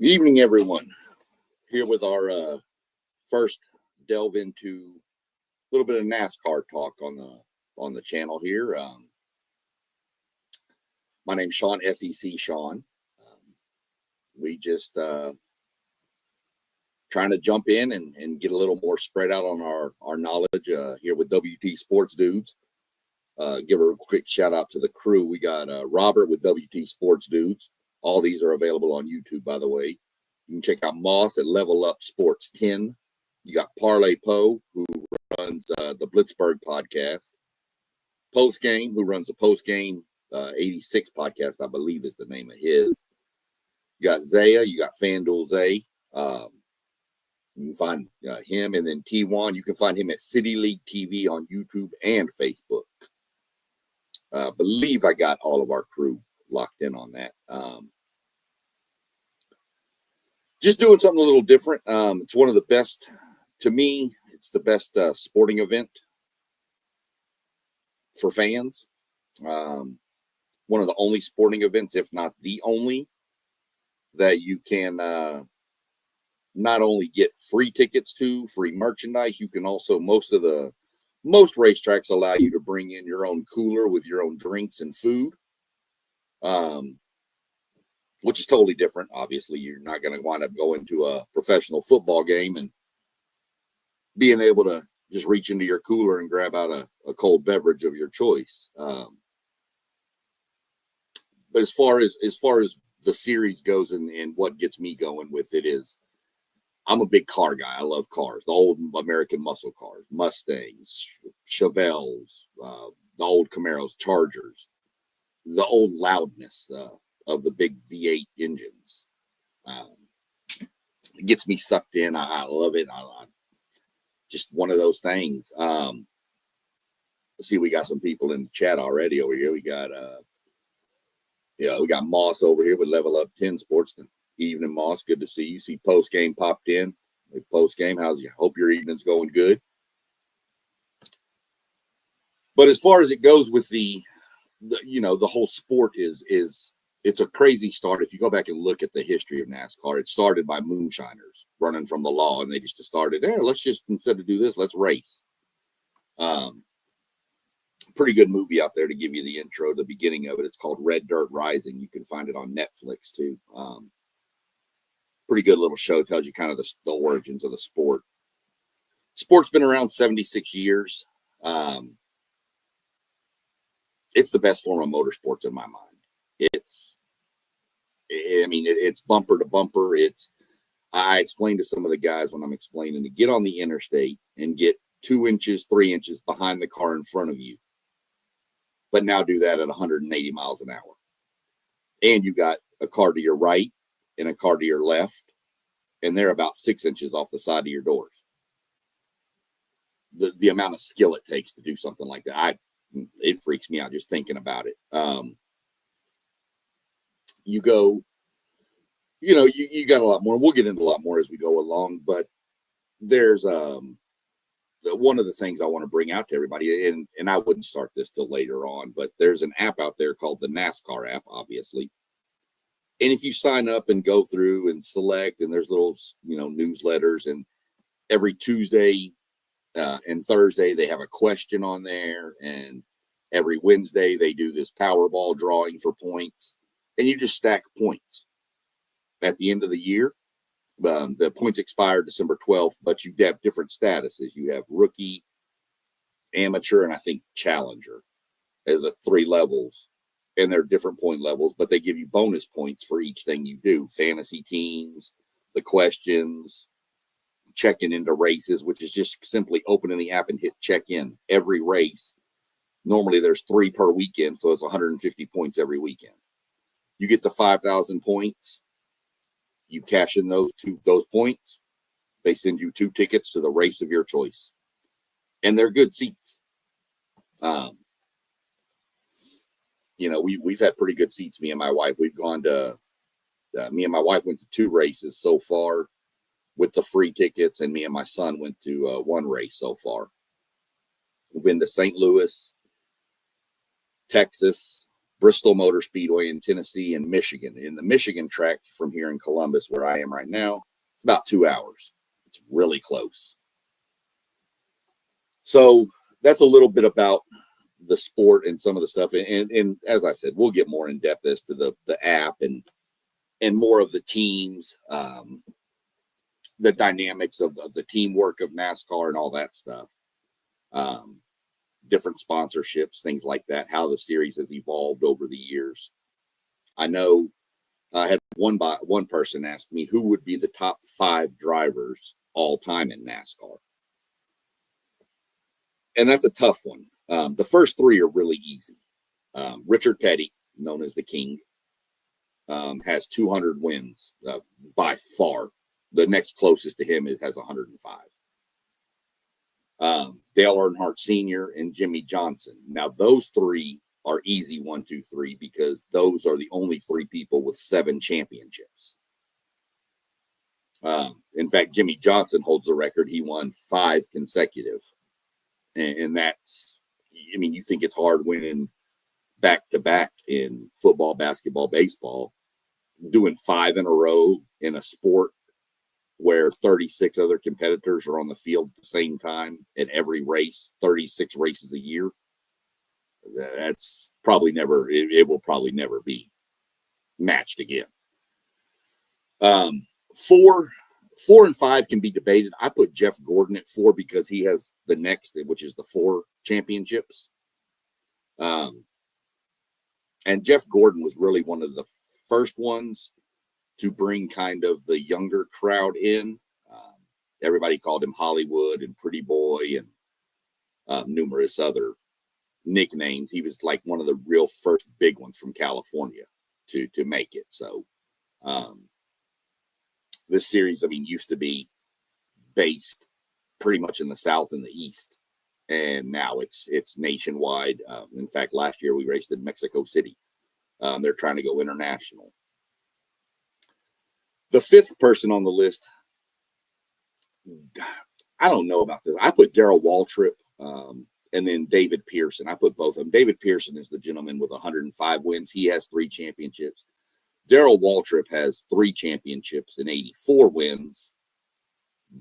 Good evening, everyone. Here with our first delve into a little bit of NASCAR talk on the channel here. My name's Sean, SEC Sean. We just trying to jump in and get a little more spread out on our knowledge here with WT Sports Dudes. Give a quick shout out to the crew. We got Robert with WT Sports Dudes. All these are available on YouTube, by the way. You can check out Moss at Level Up Sports 10. You got Parlay Poe, who runs the Blitzburg podcast. Post Game, who runs the Post Game 86 podcast, I believe is the name of his. You got Zaya, you got FanDuel Zay. You can find him, and then T1. You can find him at City League TV on YouTube and Facebook. I believe I got all of our crew locked in on that. Just doing something a little different. It's one of the best, to me, it's the best sporting event for fans. One of the only sporting events, if not the only, that you can not only get free tickets to, free merchandise, you can also, most racetracks allow you to bring in your own cooler with your own drinks and food. Which is totally different. Obviously, you're not going to wind up going to a professional football game and being able to just reach into your cooler and grab out a cold beverage of your choice. But as far as the series goes and what gets me going with it is, I'm a big car guy. I love cars, the old American muscle cars, Mustangs, Chevelles, the old Camaros, Chargers, the old loudness of the big V8 engines. It gets me sucked in. I love it. I just one of those things. Let's see, we got some people in the chat already over here. We got we got Moss over here with Level Up 10 Sports. Evening, Moss. Good to see you. See Post Game popped in. Post Game, how's you? Hope your evening's going good. But as far as it goes with the whole sport is it's a crazy start. If you go back and look at the history of NASCAR, it started by moonshiners running from the law, and they just started there. Let's just, instead of do this, let's race. Pretty good movie out there to give you the intro, the beginning of it. It's called Red Dirt Rising. You can find it on Netflix too. Pretty good little show. Tells you kind of the origins of the sport. Sport's been around 76 years. It's the best form of motorsports in my mind. It's bumper to bumper. I explain to some of the guys when I'm explaining to get on the interstate and get 2 inches, 3 inches behind the car in front of you, but now do that at 180 miles an hour. And you got a car to your right and a car to your left, and they're about 6 inches off the side of your doors. The amount of skill it takes to do something like that, it freaks me out just thinking about it. You go, you got a lot more. We'll get into a lot more as we go along, but there's one of the things I want to bring out to everybody, and I wouldn't start this till later on, but there's an app out there called the NASCAR app, obviously. And if you sign up and go through and select, and there's little, newsletters, and every Tuesday and Thursday they have a question on there, and every Wednesday they do this Powerball drawing for points, and you just stack points. At the end of the year, the points expire December 12th, but you have different statuses. You have rookie, amateur, and I think challenger as the 3 levels. And they're different point levels, but they give you bonus points for each thing you do. Fantasy teams, the questions, checking into races, which is just simply opening the app and hit check in every race. Normally there's 3 per weekend, so it's 150 points every weekend. You get the 5,000 points. You cash in those points. They send you 2 tickets to the race of your choice, and they're good seats. We've had pretty good seats. Me and my wife, we've gone to. Me and my wife went to 2 races so far with the free tickets, and me and my son went to 1 race so far. We've been to St. Louis, Texas, Bristol Motor Speedway in Tennessee, and Michigan. In the Michigan track from here in Columbus, where I am right now, it's about 2 hours. It's really close. So that's a little bit about the sport and some of the stuff. And as I said, we'll get more in depth as to the app and more of the teams, the dynamics of the teamwork of NASCAR and all that stuff. Different sponsorships, things like that, how the series has evolved over the years. I know I had one person ask me who would be the top 5 drivers all time in NASCAR. And that's a tough one. The first 3 are really easy. Richard Petty, known as the King, has 200 wins by far. The next closest to him has 105. Dale Earnhardt Sr. and Jimmy Johnson. Now, those 3 are easy 1, 2, 3 because those are the only 3 people with 7 championships. In fact, Jimmy Johnson holds the record. He won 5 consecutive. And that's, I mean, you think it's hard winning back-to-back in football, basketball, baseball. Doing 5 in a row in a sport where 36 other competitors are on the field at the same time at every race, 36 races a year. That's probably never, it will probably never be matched again. 4 and 5 can be debated. I put Jeff Gordon at 4 because he has the next, which is the 4 championships. And Jeff Gordon was really one of the first ones to bring kind of the younger crowd in. Everybody called him Hollywood and Pretty Boy and numerous other nicknames. He was like one of the real first big ones from California to make it. So this series, I mean, used to be based pretty much in the South and the East. And now it's nationwide. In fact, last year we raced in Mexico City. They're trying to go international. The 5th person on the list, I don't know about this. I put Darrell Waltrip and then David Pearson. I put both of them. David Pearson is the gentleman with 105 wins. He has 3 championships. Darrell Waltrip has 3 championships and 84 wins.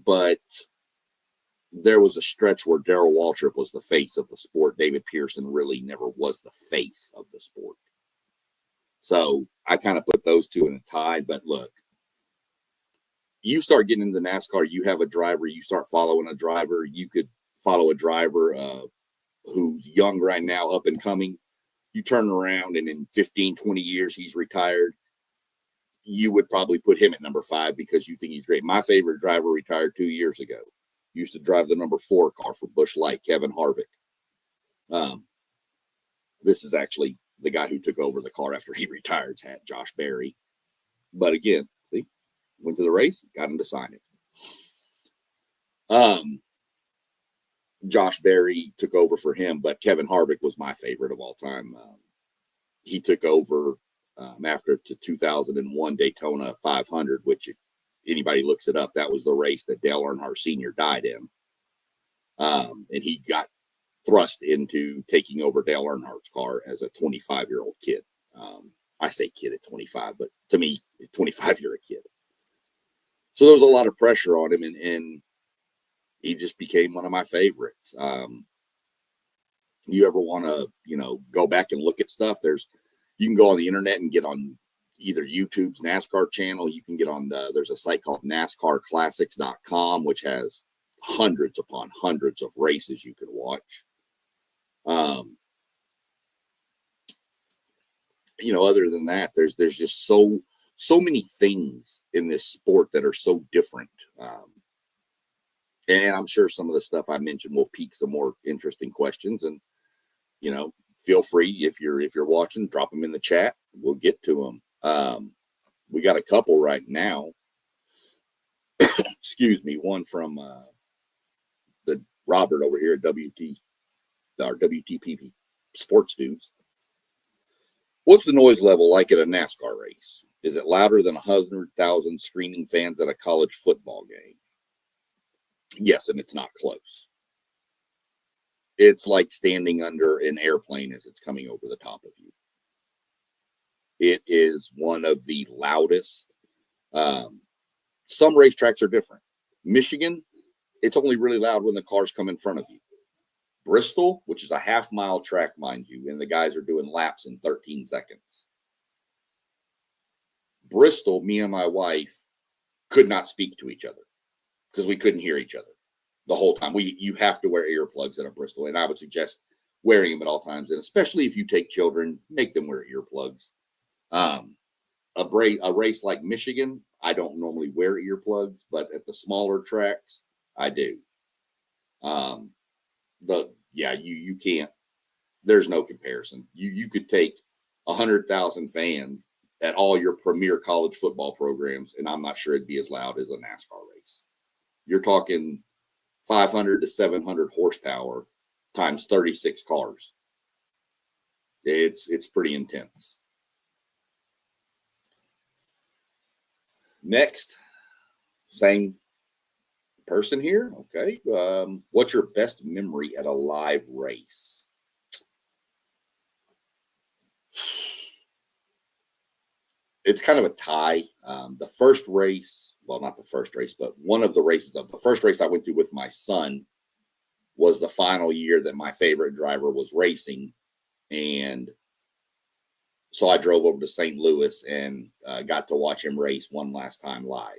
But there was a stretch where Darrell Waltrip was the face of the sport. David Pearson really never was the face of the sport. So I kind of put those 2 in a tie. But look, you start getting into NASCAR, you have a driver, you start following a driver, you could follow a driver who's young right now, up and coming. You turn around and in 15, 20 years, he's retired. You would probably put him at number 5 because you think he's great. My favorite driver retired 2 years ago. Used to drive the number 4 car for Busch Light, Kevin Harvick. This is actually the guy who took over the car after he retired, Josh Berry. But again, went to the race, got him to sign it. Josh Berry took over for him, but Kevin Harvick was my favorite of all time. He took over after the 2001 Daytona 500, which if anybody looks it up, that was the race that Dale Earnhardt Sr. died in. And he got thrust into taking over Dale Earnhardt's car as a 25-year-old kid. I say kid at 25, but to me, at 25, you're a kid. So there was a lot of pressure on him, and he just became one of my favorites. You ever want to, go back and look at stuff? You can go on the internet and get on either YouTube's NASCAR channel. You can get on there's a site called NASCARclassics.com, which has hundreds upon hundreds of races you can watch. Other than that, there's just so many things in this sport that are so different. And I'm sure some of the stuff I mentioned will pique some more interesting questions. And, feel free if you're watching, drop them in the chat. We'll get to them. We got a couple right now. Excuse me. One from the Robert over here at WTPP Sports Dudes. What's the noise level like at a NASCAR race? Is it louder than 100,000 screaming fans at a college football game? Yes, and it's not close. It's like standing under an airplane as it's coming over the top of you. It is one of the loudest. Some racetracks are different. Michigan, it's only really loud when the cars come in front of you. Bristol, which is a half-mile track, mind you, and the guys are doing laps in 13 seconds. Bristol, me and my wife could not speak to each other because we couldn't hear each other the whole time. You have to wear earplugs at a Bristol, and I would suggest wearing them at all times, and especially if you take children, make them wear earplugs. A race like Michigan, I don't normally wear earplugs, but at the smaller tracks, I do. You can't. There's no comparison. You could take 100,000 fans at all your premier college football programs, and I'm not sure it'd be as loud as a NASCAR race. You're talking 500 to 700 horsepower times 36 cars. It's pretty intense. Next, same person here. Okay. What's your best memory at a live race? It's kind of a tie. The first race, well, not the first race, but one of the races of the first race I went to with my son was the final year that my favorite driver was racing. And so I drove over to St. Louis and got to watch him race one last time live.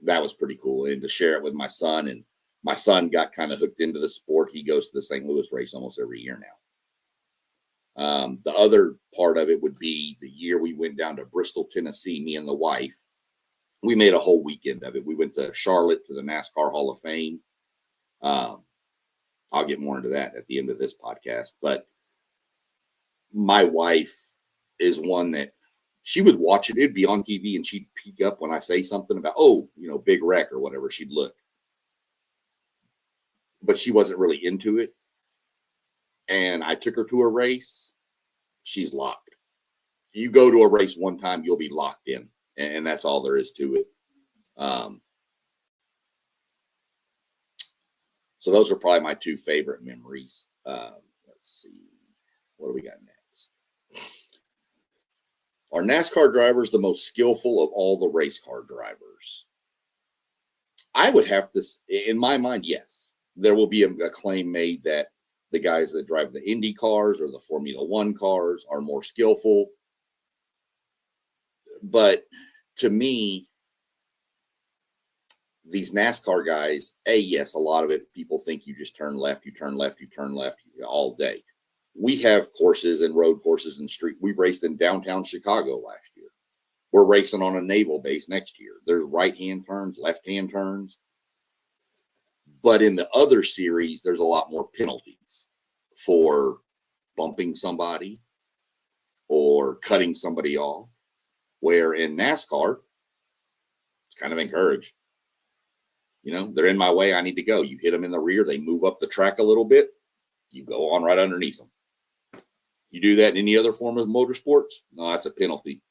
That was pretty cool. And to share it with my son, and my son got kind of hooked into the sport. He goes to the St. Louis race almost every year now. The other part of it would be the year we went down to Bristol, Tennessee, me and the wife. We made a whole weekend of it. We went to Charlotte to the NASCAR Hall of Fame. I'll get more into that at the end of this podcast. But my wife is one that she would watch it. It'd be on TV and she'd peek up when I say something about, big wreck or whatever. She'd look. But she wasn't really into it. And I took her to a race. She's locked. You go to a race one time, you'll be locked in. And that's all there is to it. So those are probably my two favorite memories. Let's see. What do we got next? Are NASCAR drivers the most skillful of all the race car drivers? I would have to, in my mind, yes. There will be a claim made that the guys that drive the Indy cars or the Formula One cars are more skillful. But to me, these NASCAR guys, yes, a lot of it, people think you just turn left, you turn left, you turn left all day. We have courses and road courses and street. We raced in downtown Chicago last year. We're racing on a naval base next year. There's right-hand turns, left-hand turns. But in the other series, there's a lot more penalties for bumping somebody or cutting somebody off, where in NASCAR, it's kind of encouraged. They're in my way. I need to go. You hit them in the rear. They move up the track a little bit. You go on right underneath them. You do that in any other form of motorsports? No, that's a penalty.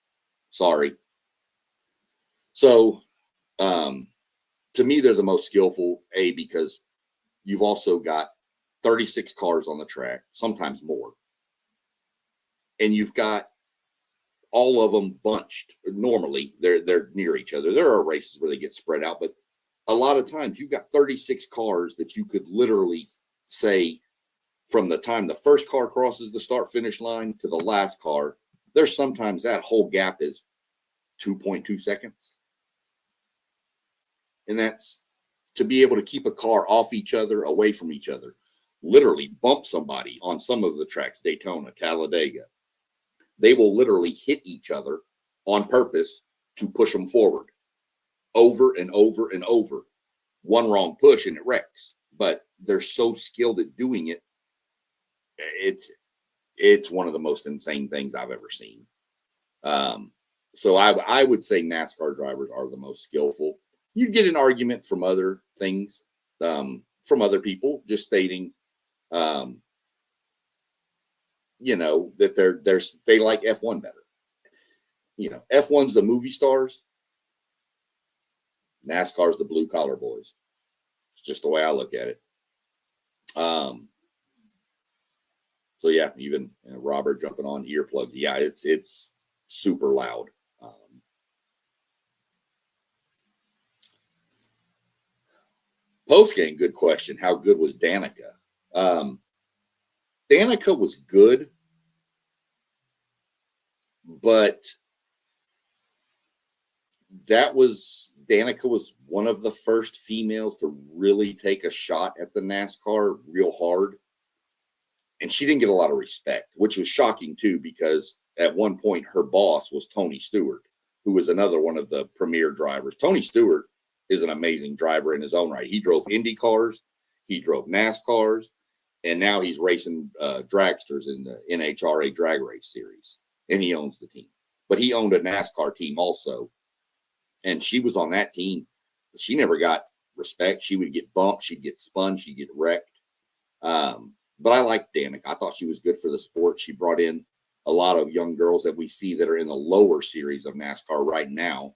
Sorry. So, to me, they're the most skillful, because you've also got 36 cars on the track, sometimes more. And you've got all of them bunched. Normally, they're near each other. There are races where they get spread out, but a lot of times you've got 36 cars that you could literally say from the time the first car crosses the start-finish line to the last car, there's sometimes that whole gap is 2.2 seconds. And that's to be able to keep a car off each other, away from each other, literally bump somebody on some of the tracks, Daytona, Talladega. They will literally hit each other on purpose to push them forward over and over and over. One wrong push and it wrecks. But they're so skilled at doing it. It's one of the most insane things I've ever seen. So I would say NASCAR drivers are the most skillful. You get an argument from other things, from other people, just stating, that they like F1 better. F1's the movie stars. NASCAR's the blue collar boys. It's just the way I look at it. So yeah, even Robert jumping on earplugs. Yeah, it's super loud. Post game, good question. How good was Danica? Um, Danica was good, but Danica was one of the first females to really take a shot at the NASCAR real hard. And she didn't get a lot of respect, which was shocking too, because at one point her boss was Tony Stewart, who was another one of the premier drivers. Tony Stewart is an amazing driver in his own right. He drove Indy cars, he drove NASCARs, and now he's racing dragsters in the NHRA drag race series, and he owns the team. But he owned a NASCAR team also, and she was on that team. She never got respect. She would get bumped, she'd get spun, she'd get wrecked. But I liked Danica. I thought she was good for the sport. She brought in a lot of young girls that we see that are in the lower series of NASCAR right now.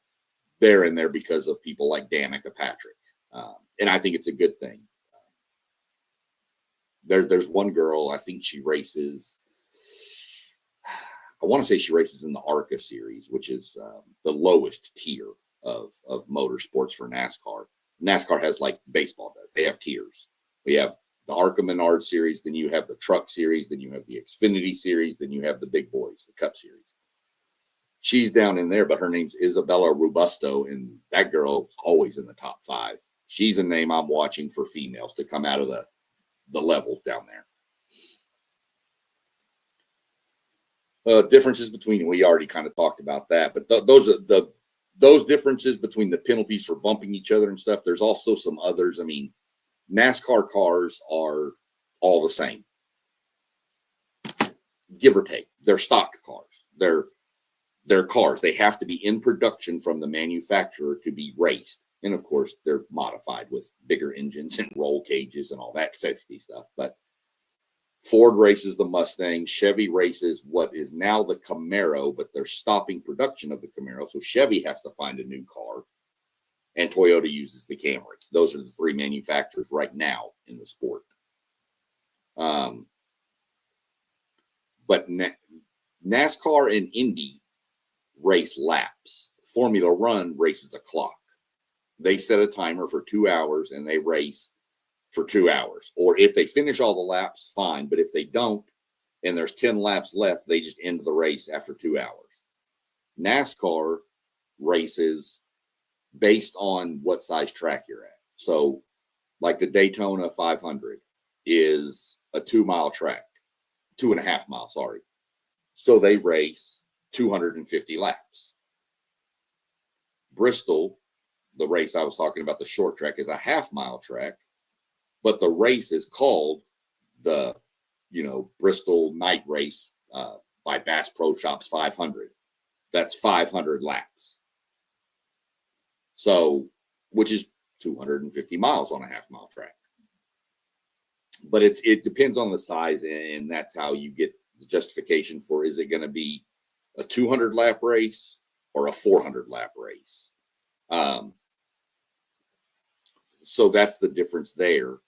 They're in there because of people like Danica Patrick. And I think it's a good thing. There's one girl, I think she races, I want to say she races in the ARCA series, which is the lowest tier of motorsports for NASCAR. NASCAR has like baseball does. They have tiers. We have the ARCA Menard series, then you have the Truck series, then you have the Xfinity series, then you have the Big Boys, the Cup series. She's down in there, but her name's Isabella Robusto, and that girl's always in the top 5. She's a name I'm watching for females to come out of the levels down there. Differences between, we already kind of talked about that, but those differences between the penalties for bumping each other and stuff, there's also some others. I mean, NASCAR cars are all the same, give or take. They're stock cars. They're cars. They have to be in production from the manufacturer to be raced. And of course, they're modified with bigger engines and roll cages and all that safety stuff. But Ford races the Mustang. Chevy races what is now the Camaro, but they're stopping production of the Camaro. So Chevy has to find a new car. And Toyota uses the Camry. Those are the 3 manufacturers right now in the sport. But NASCAR and Indy race laps. Formula One races a clock. They set a timer for 2 hours and they race for 2 hours. Or if they finish all the laps, fine. But if they don't, and there's 10 laps left, they just end the race after 2 hours. NASCAR races based on what size track you're at. So like the Daytona 500 is a 2-mile track, 2.5 miles, sorry. So they race 250 laps. Bristol, the race I was talking about, the short track, is a 1/2-mile track, but the race is called the, Bristol Night Race by Bass Pro Shops 500. That's 500 laps. So, which is 250 miles on a 1/2-mile track. But it depends on the size, and that's how you get the justification for, is it going to be a 200-lap race or a 400-lap race? So that's the difference there.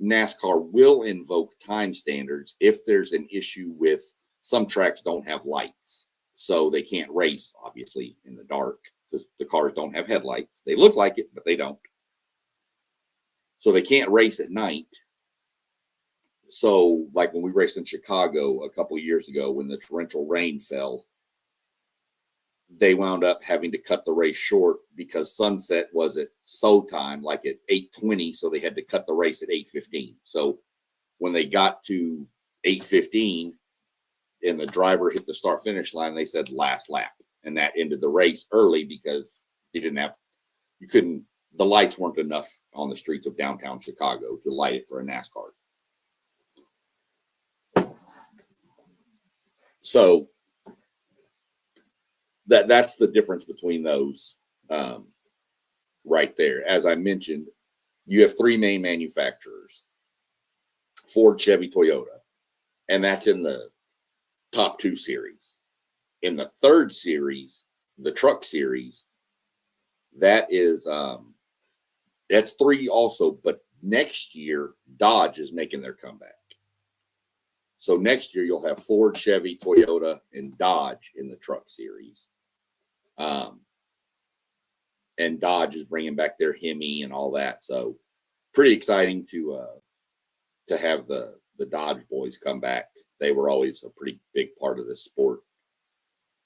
NASCAR will invoke time standards if there's an issue with some tracks don't have lights. So they can't race, obviously, in the dark because the cars don't have headlights. They look like it, but they don't. So they can't race at night. So like when we raced in Chicago a couple of years ago, when the torrential rain fell, they wound up having to cut the race short because sunset was at SO time, like at 8:20. So they had to cut the race at 8:15. So when they got to 8:15 and the driver hit the start finish line, they said last lap. And that ended the race early because the lights weren't enough on the streets of downtown Chicago to light it for a NASCAR. So that's the difference between those right there. As I mentioned, you have 3 main manufacturers: Ford, Chevy, Toyota, and that's in the top 2 series. In the 3rd series, the Truck series, that is that's 3 also, but next year Dodge is making their comeback. So next year you'll have Ford, Chevy, Toyota, and Dodge in the truck series. And Dodge is bringing back their Hemi and all that. So pretty exciting to have the Dodge boys come back. They were always a pretty big part of this sport.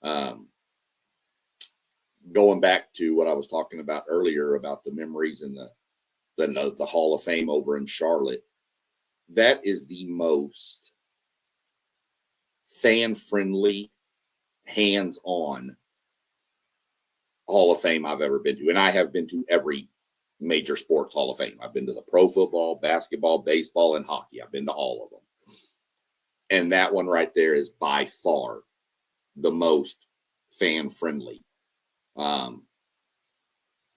Going back to what I was talking about earlier about the memories and the Hall of Fame over in Charlotte, that is the most fan-friendly, hands-on Hall of Fame I've ever been to. And I have been to every major sports Hall of Fame. I've been to the pro football, basketball, baseball, and hockey. I've been to all of them. And that one right there is by far the most fan-friendly.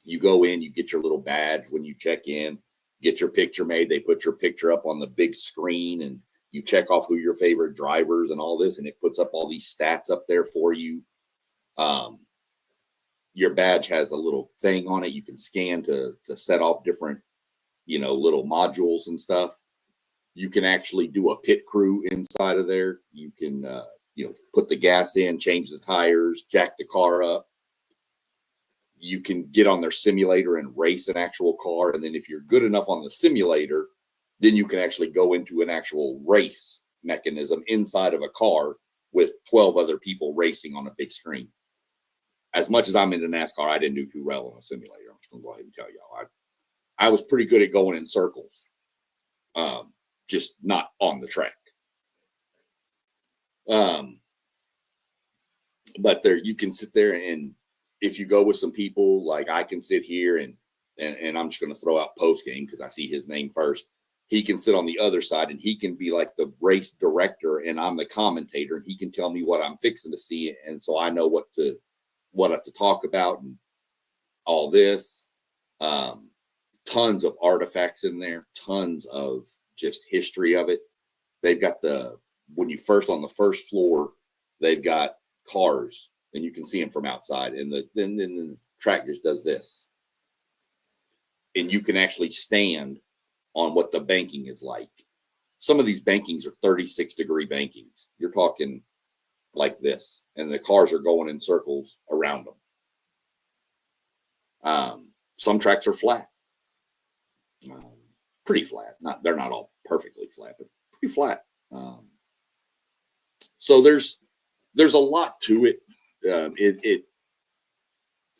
You go in, you get your little badge when you check in, get your picture made. They put your picture up on the big screen and you check off who your favorite drivers and all this, and it puts up all these stats up there for you. Your badge has a little thing on it you can scan to set off different, little modules and stuff. You can actually do a pit crew inside of there. You can, put the gas in, change the tires, jack the car up. You can get on their simulator and race an actual car. And then if you're good enough on the simulator, then you can actually go into an actual race mechanism inside of a car with 12 other people racing on a big screen. As much as I'm into NASCAR, I didn't do too well on a simulator. I'm just going to go ahead and tell y'all. I was pretty good at going in circles, just not on the track. But there, you can sit there, and if you go with some people, like I can sit here and I'm just going to throw out post game because I see his name first. He can sit on the other side and he can be like the race director, and I'm the commentator, and he can tell me what I'm fixing to see, and so I know what to talk about and all this. Tons of artifacts in there, tons of just history of it. They've got when you first on the first floor, they've got cars and you can see them from outside, and then the track just does this. And you can actually stand on what the banking is like. Some of these bankings are 36-degree bankings. You're talking like this, and the cars are going in circles around them. Some tracks are flat, pretty flat. They're not all perfectly flat, but pretty flat. So there's a lot to it.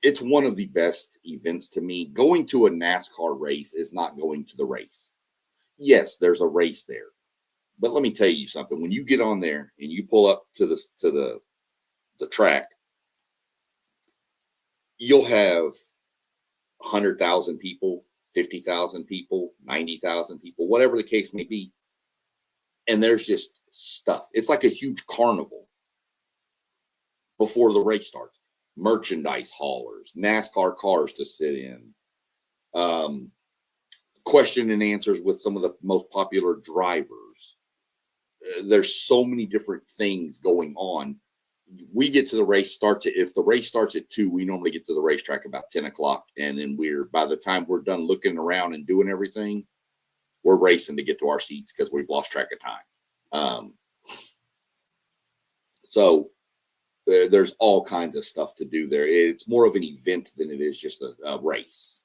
It's one of the best events to me. Going to a NASCAR race is not going to the race. Yes, there's a race there, but let me tell you something. When you get on there and you pull up to the track, you'll have 100,000 people, 50,000 people, 90,000 people, whatever the case may be. And there's just stuff. It's like a huge carnival before the race starts. Merchandise haulers, NASCAR cars to sit in, question and answers with some of the most popular drivers. There's so many different things going on. We get to the race if the race starts at 2, we normally get to the racetrack about 10 o'clock. And then by the time we're done looking around and doing everything, we're racing to get to our seats because we've lost track of time. So there's all kinds of stuff to do there. It's more of an event than it is just a race.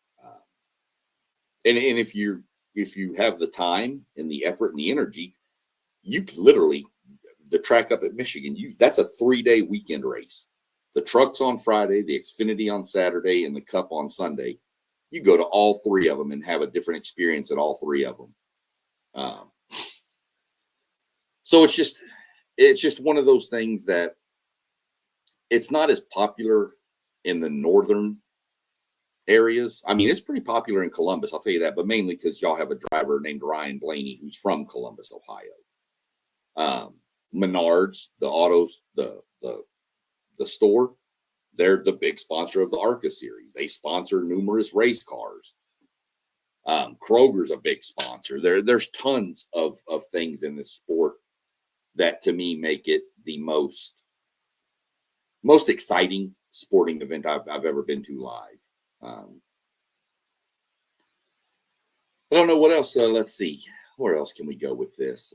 And if you have the time and the effort and the energy, you can literally, the track up at Michigan, that's a 3-day weekend race. The truck's on Friday, the Xfinity on Saturday, and the Cup on Sunday. You go to all 3 of them and have a different experience at all 3 of them. So it's just one of those things that it's not as popular in the northern areas. I mean, it's pretty popular in Columbus, I'll tell you that, but mainly because y'all have a driver named Ryan Blaney who's from Columbus, Ohio. Menards, the autos, the store, they're the big sponsor of the ARCA series. They sponsor numerous race cars. Kroger's a big sponsor. There's tons of things in this sport that to me make it the most exciting sporting event I've ever been to live. I don't know what else. Let's see. Where else can we go with this?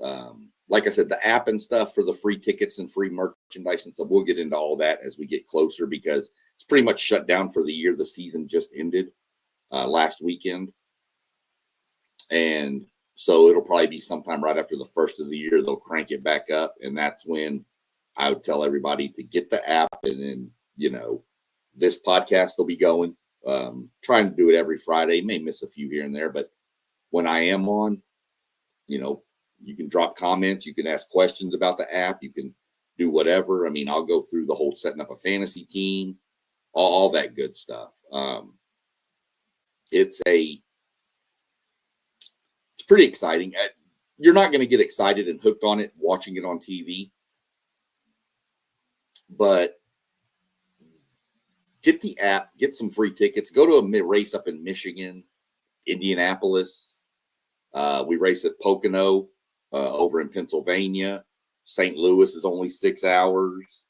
like I said, the app and stuff for the free tickets and free merchandise and stuff, we'll get into all that as we get closer because it's pretty much shut down for the year. The season just ended last weekend. And so it'll probably be sometime right after the first of the year, they'll crank it back up. And that's when I would tell everybody to get the app. And then, this podcast will be going. Trying to do it every Friday. May miss a few here and there, but when I am on, you can drop comments. You can ask questions about the app. You can do whatever. I mean, I'll go through the whole setting up a fantasy team, all that good stuff. It's pretty exciting. You're not going to get excited and hooked on it watching it on TV, but get the app, get some free tickets, go to a race up in Michigan, Indianapolis. We race at Pocono over in Pennsylvania. St. Louis is only 6 hours.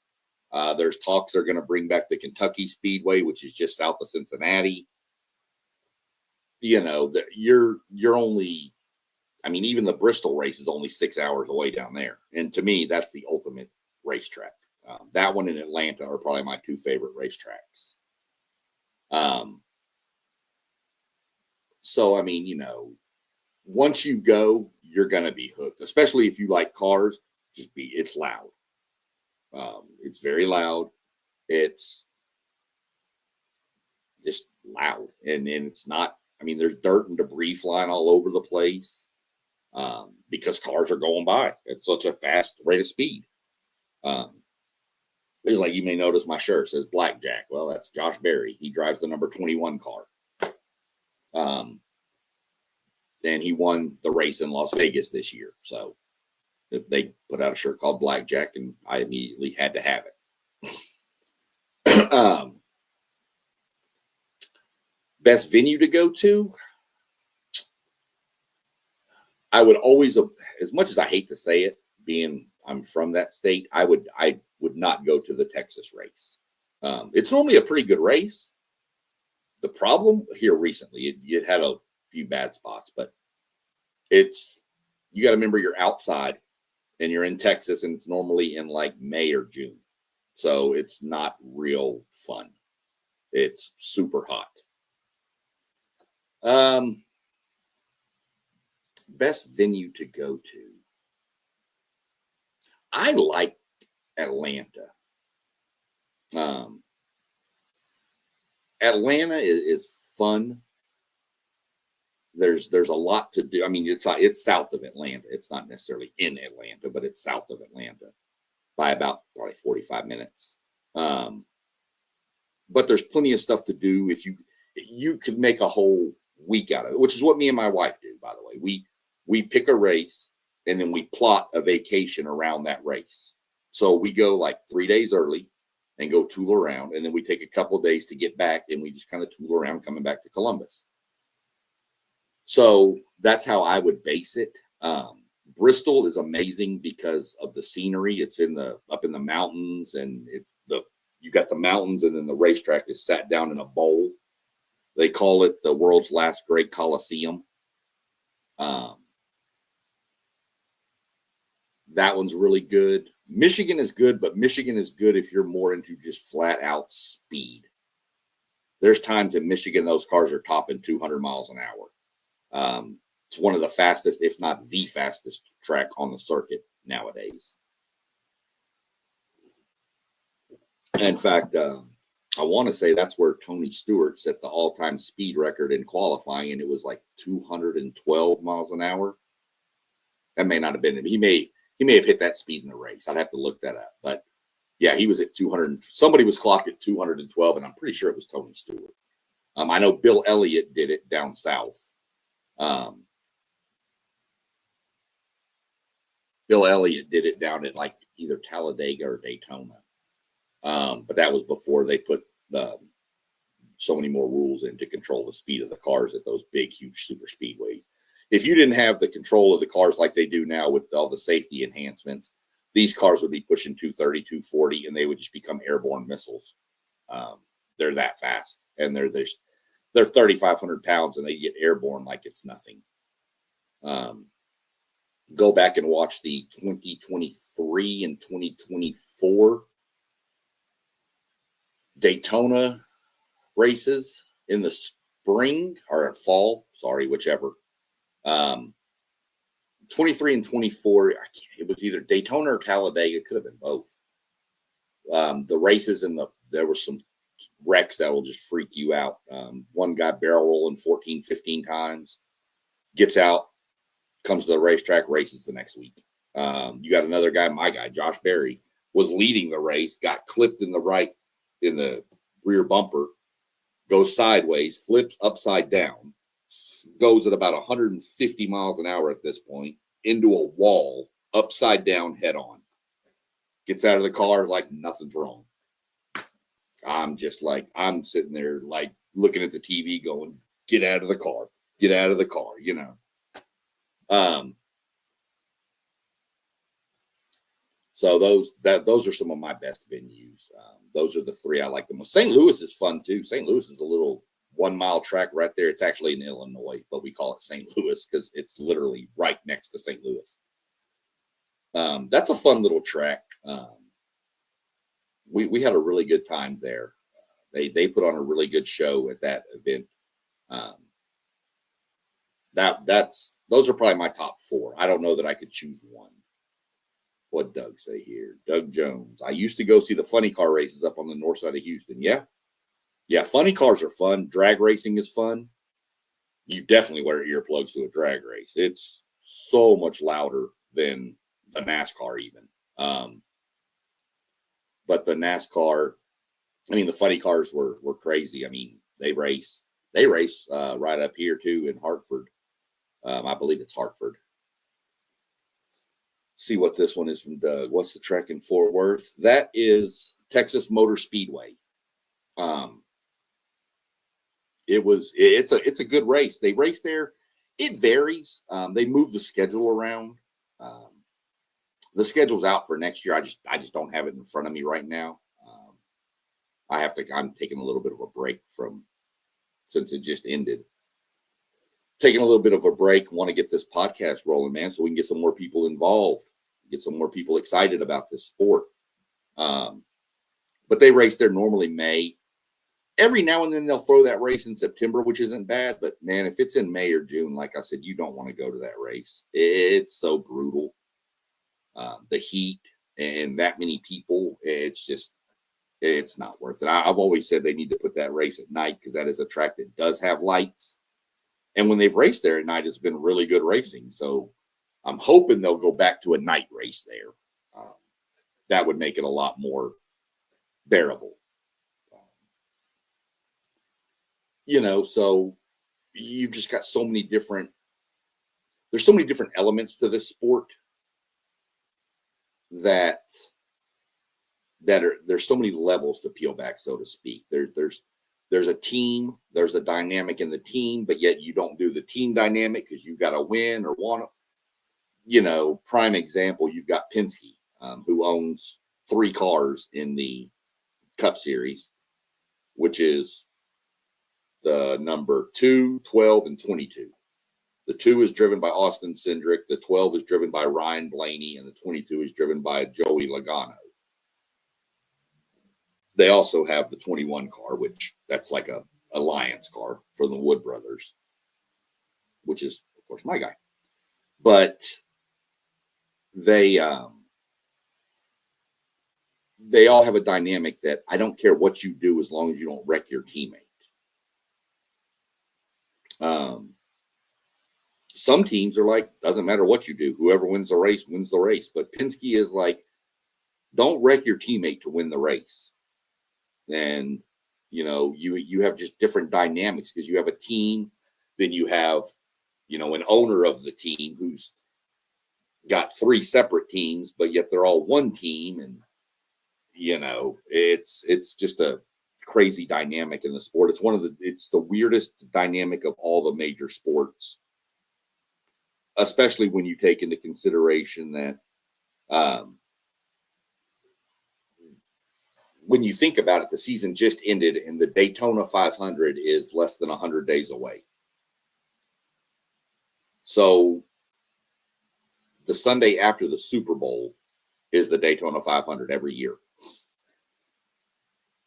There's talks they're going to bring back the Kentucky Speedway, which is just south of Cincinnati. You're only, even the Bristol race is only 6 hours away down there. And to me, that's the ultimate racetrack. That one in Atlanta are probably my two favorite racetracks. So, once you go, you're going to be hooked, especially if you like cars. It's loud. It's very loud. It's just loud. And it's not, there's dirt and debris flying all over the place because cars are going by at such a fast rate of speed. It's like you may notice my shirt says Blackjack. Well, that's Josh Berry. He drives the number 21 car. And he won the race in Las Vegas this year. So they put out a shirt called Blackjack, and I immediately had to have it. Best venue to go to? I would always, as much as I hate to say it, being I'm from that state, I would not go to the Texas race. It's normally a pretty good race. The problem here recently, it had a few bad spots, but you got to remember you're outside and you're in Texas, and it's normally in like May or June. So it's not real fun. It's super hot. Best venue to go to. I like Atlanta. Atlanta is fun. There's a lot to do. It's south of Atlanta. It's not necessarily in Atlanta, but it's south of Atlanta by about probably 45 minutes. But there's plenty of stuff to do. If you could make a whole week out of it, which is what me and my wife do, by the way. We pick a race and then we plot a vacation around that race. So we go like 3 days early and go tool around, and then we take a couple of days to get back, and we just kind of tool around coming back to Columbus. So that's how I would base it. Bristol is amazing because of the scenery. It's up in the mountains, and you got the mountains, and then the racetrack is sat down in a bowl. They call it the world's last great Coliseum. That one's really good. Michigan is good, but Michigan is good if you're more into just flat out speed. There's times in Michigan those cars are topping 200 miles an hour. It's one of the fastest, if not the fastest track on the circuit nowadays. In fact, I want to say that's where Tony Stewart set the all-time speed record in qualifying, and it was like 212 miles an hour. That may not have been it. He may have hit that speed in the race. I'd have to look that up. But yeah, he was at 200. Somebody was clocked at 212, and I'm pretty sure it was Tony Stewart. I know Bill Elliott did it down south. Bill Elliott did it down at like either Talladega or Daytona. But that was before they put so many more rules in to control the speed of the cars at those big, huge super speedways. If you didn't have the control of the cars like they do now with all the safety enhancements, these cars would be pushing 230, 240, and they would just become airborne missiles. They're that fast, and they're 3,500 pounds, and they get airborne like it's nothing. go back and watch the 2023 and 2024 Daytona races in the spring or fall, sorry, whichever. 23 and 24, it was either Daytona or Talladega. It could have been both. The races there were some wrecks that will just freak you out. One guy barrel rolling 14, 15 times, gets out, comes to the racetrack, races the next week. You got another guy, my guy, Josh Berry, was leading the race, got clipped in the rear bumper, goes sideways, flips upside down, goes at about 150 miles an hour at this point into a wall, upside down, head on. Gets out of the car like nothing's wrong. I'm sitting there like looking at the TV going, get out of the car, you know. So those are some of my best venues. Those are the three I like the most. St. Louis is fun too. St. Louis is a little 1 mile track right there. It's actually in Illinois, but we call it St. Louis because it's literally right next to St. Louis. That's a fun little track. We had a really good time there. They put on a really good show at that event. Those are probably my top four. I don't know that I could choose one. What Doug say here? Doug Jones. I used to go see the funny car races up on the north side of Houston. Yeah, funny cars are fun. Drag racing is fun. You definitely wear earplugs to a drag race. It's so much louder than the NASCAR even. But the NASCAR, the funny cars were crazy. They race right up here too in Hartford. I believe it's Hartford. See what this one is from Doug. What's the track in Fort Worth? That is Texas Motor Speedway. It's a good race. They race there. It varies. They move the schedule around. The schedule's out for next year. I just don't have it in front of me right now. I'm taking a little bit of a break since it just ended. Taking a little bit of a break. Want to get this podcast rolling, man, so we can get some more people involved, get some more people excited about this sport. But they race there normally May. Every now and then they'll throw that race in September, which isn't bad. But man, if it's in May or June, like I said, you don't want to go to that race. It's so brutal. The heat and that many people, it's not worth it. I've always said they need to put that race at night because that is a track that does have lights. And when they've raced there at night, it's been really good racing. So I'm hoping they'll go back to a night race there. That would make it a lot more bearable. So you've just got there's so many different elements to this sport there's so many levels to peel back, so to speak. There's a team, there's a dynamic in the team, but yet you don't do the team dynamic because you got to win or want to, prime example, you've got Penske, who owns 3 cars in the Cup Series, which is the number 2, 12, and 22. The 2 is driven by Austin Cindric, the 12 is driven by Ryan Blaney, and the 22 is driven by Joey Logano. They also have the 21 car, which that's like a alliance car for the Wood brothers, which is, of course, my guy. But they all have a dynamic that I don't care what you do as long as you don't wreck your teammate. Some teams are like, doesn't matter what you do. Whoever wins the race wins the race. But Penske is like, don't wreck your teammate to win the race. And, you have just different dynamics because you have a team, then you have, an owner of the team who's got 3 separate teams, but yet they're all one team. And, it's just a crazy dynamic in the sport. It's the weirdest dynamic of all the major sports, especially when you take into consideration that, when you think about it, the season just ended and the Daytona 500 is less than 100 days away. So the Sunday after the Super Bowl is the Daytona 500 every year.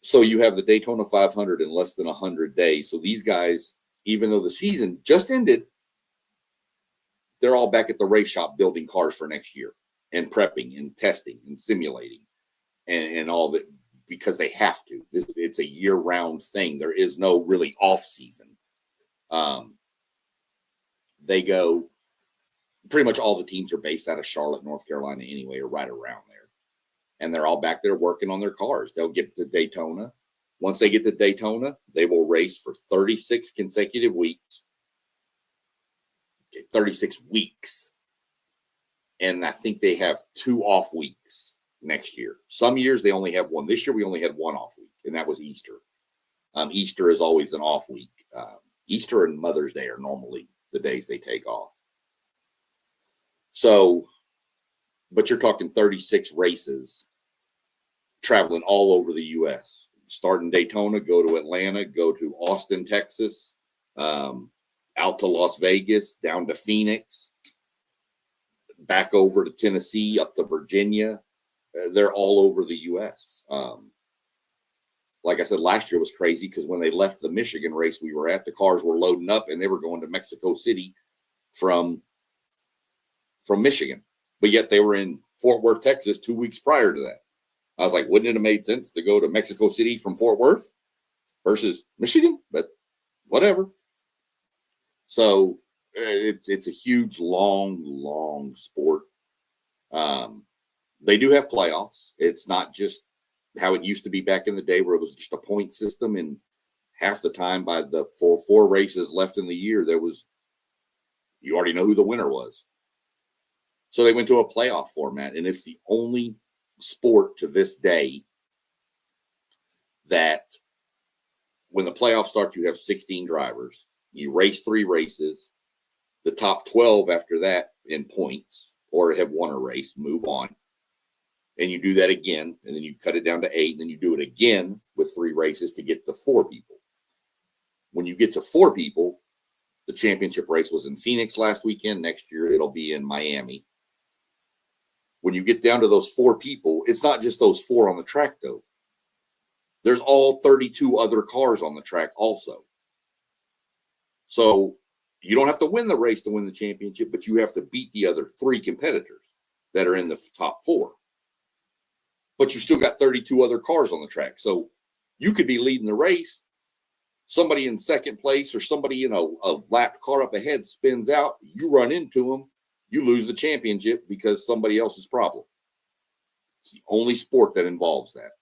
So you have the Daytona 500 in less than 100 days. So these guys, even though the season just ended, they're all back at the race shop building cars for next year and prepping and testing and simulating and all that, because they have to. It's a year-round thing. There is no really off-season. They go, pretty much all the teams are based out of Charlotte, North Carolina anyway, or right around there. And they're all back there working on their cars. They'll get to Daytona. Once they get to Daytona, they will race for 36 consecutive weeks. 36 weeks. And I think they have 2 off weeks next year. Some years they only have one. This year we only had 1 off week, and that was Easter. Easter is always an off week. Easter and Mother's Day are normally the days they take off. So, but you're talking 36 races traveling all over the U.S. Start in Daytona, go to Atlanta, go to Austin, Texas, out to Las Vegas, down to Phoenix, back over to Tennessee, up to Virginia. They're all over the U.S. Like I said, last year was crazy because when they left the Michigan race we were at, the cars were loading up and they were going to Mexico City from Michigan. But yet they were in Fort Worth, Texas 2 weeks prior to that. I was like, wouldn't it have made sense to go to Mexico City from Fort Worth versus Michigan? But whatever. So it's a huge, long sport. They do have playoffs. It's not just how it used to be back in the day where it was just a point system, and half the time by the four races left in the year, you already know who the winner was. So they went to a playoff format, and it's the only sport to this day that when the playoffs start, you have 16 drivers. You race 3 races. The top 12 after that in points or have won a race move on. And you do that again, and then you cut it down to 8, and then you do it again with 3 races to get to 4 people. When you get to 4 people, the championship race was in Phoenix last weekend. Next year, it'll be in Miami. When you get down to those 4 people, it's not just those 4 on the track, though. There's all 32 other cars on the track also. So you don't have to win the race to win the championship, but you have to beat the other 3 competitors that are in the top 4. But you still got 32 other cars on the track. So you could be leading the race. Somebody in second place or somebody in a lap car up ahead spins out. You run into them. You lose the championship because somebody else's problem. It's the only sport that involves that.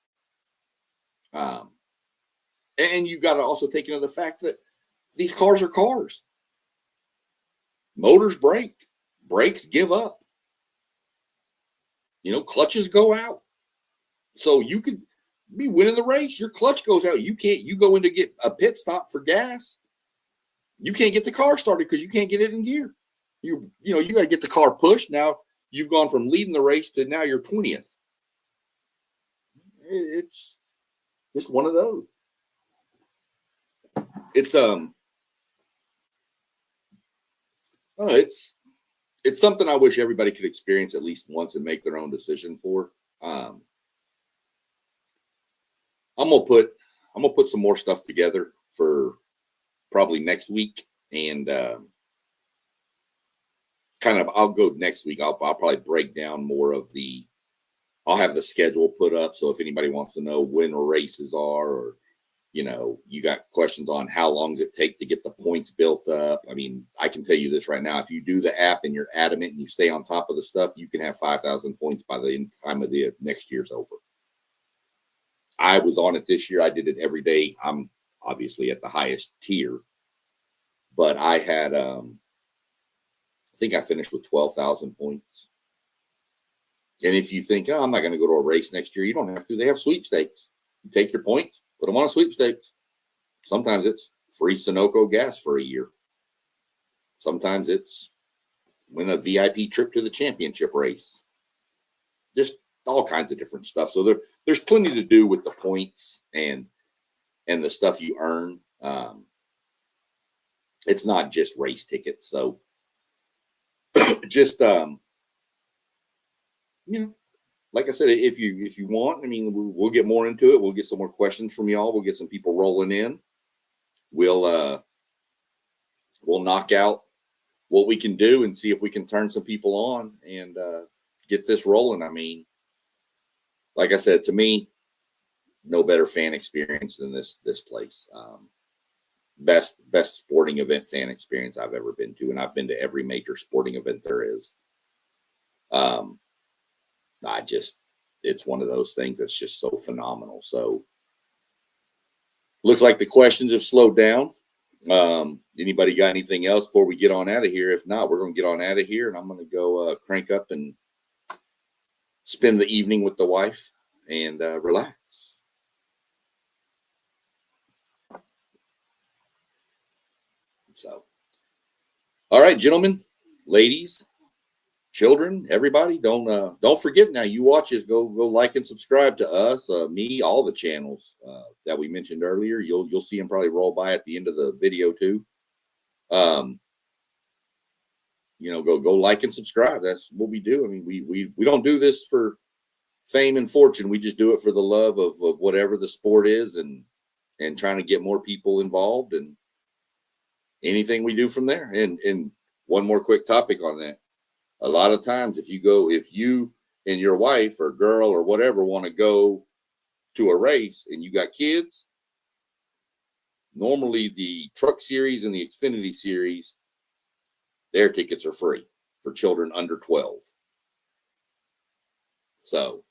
And you've got to also take into the fact that these cars are cars. Motors break. Brakes give up. Clutches go out. So you could be winning the race. Your clutch goes out. You go in to get a pit stop for gas. You can't get the car started because you can't get it in gear. You got to get the car pushed. Now you've gone from leading the race to now you're 20th. It's just one of those. It's it's something I wish everybody could experience at least once and make their own decision for. I'm gonna put some more stuff together for probably next week, and I'll go next week. I'll probably break down more of I'll have the schedule put up, so if anybody wants to know when races are, or you got questions on how long does it take to get the points built up. I mean, I can tell you this right now: if you do the app and you're adamant and you stay on top of the stuff, you can have 5,000 points by the time of the next year's over. I was on it this year. I did it every day. I'm obviously at the highest tier, but I had, I think I finished with 12,000 points. And if you think, I'm not going to go to a race next year, you don't have to. They have sweepstakes. You take your points, put them on a sweepstakes. Sometimes it's free Sunoco gas for a year. Sometimes it's win a VIP trip to the championship race. Just all kinds of different stuff. So there's plenty to do with the points and the stuff you earn. It's not just race tickets. So just you know, like I said, if you want, I mean, we'll get more into it. We'll get some more questions from y'all. We'll get some people rolling in. We'll knock out what we can do and see if we can turn some people on and get this rolling. I mean, like I said, to me, no better fan experience than this place. Best sporting event fan experience I've ever been to, and I've been to every major sporting event there is. I just, it's one of those things that's just so phenomenal. So looks like the questions have slowed down. Anybody got anything else before we get on out of here? If not, we're going to get on out of here, and I'm going to go crank up and spend the evening with the wife and relax. So, all right, gentlemen, ladies, children, everybody, don't forget now. You watch us, go like and subscribe to us, me, all the channels that we mentioned earlier. You'll see them probably roll by at the end of the video too. Go like and subscribe. That's what we do. I mean, we don't do this for fame and fortune. We just do it for the love of whatever the sport is, and trying to get more people involved, and anything we do from there. And one more quick topic on that. A lot of times if you and your wife or girl or whatever want to go to a race and you got kids, normally the Truck Series and the Xfinity Series, their tickets are free for children under 12. So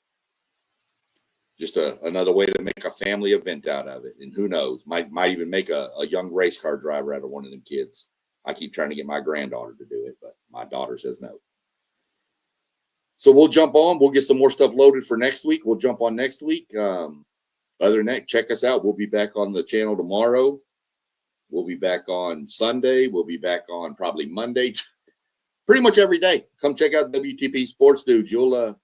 just another way to make a family event out of it. And who knows, might even make a young race car driver out of one of them kids. I keep trying to get my granddaughter to do it, but my daughter says no. So we'll jump on. We'll get some more stuff loaded for next week. We'll jump on next week. Other than that, check us out. We'll be back on the channel tomorrow. We'll be back on Sunday. We'll be back on probably Monday. Pretty much every day. Come check out WTP Sports Dudes. You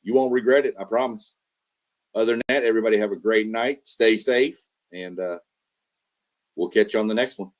won't regret it. I promise. Other than that, everybody have a great night. Stay safe, and we'll catch you on the next one.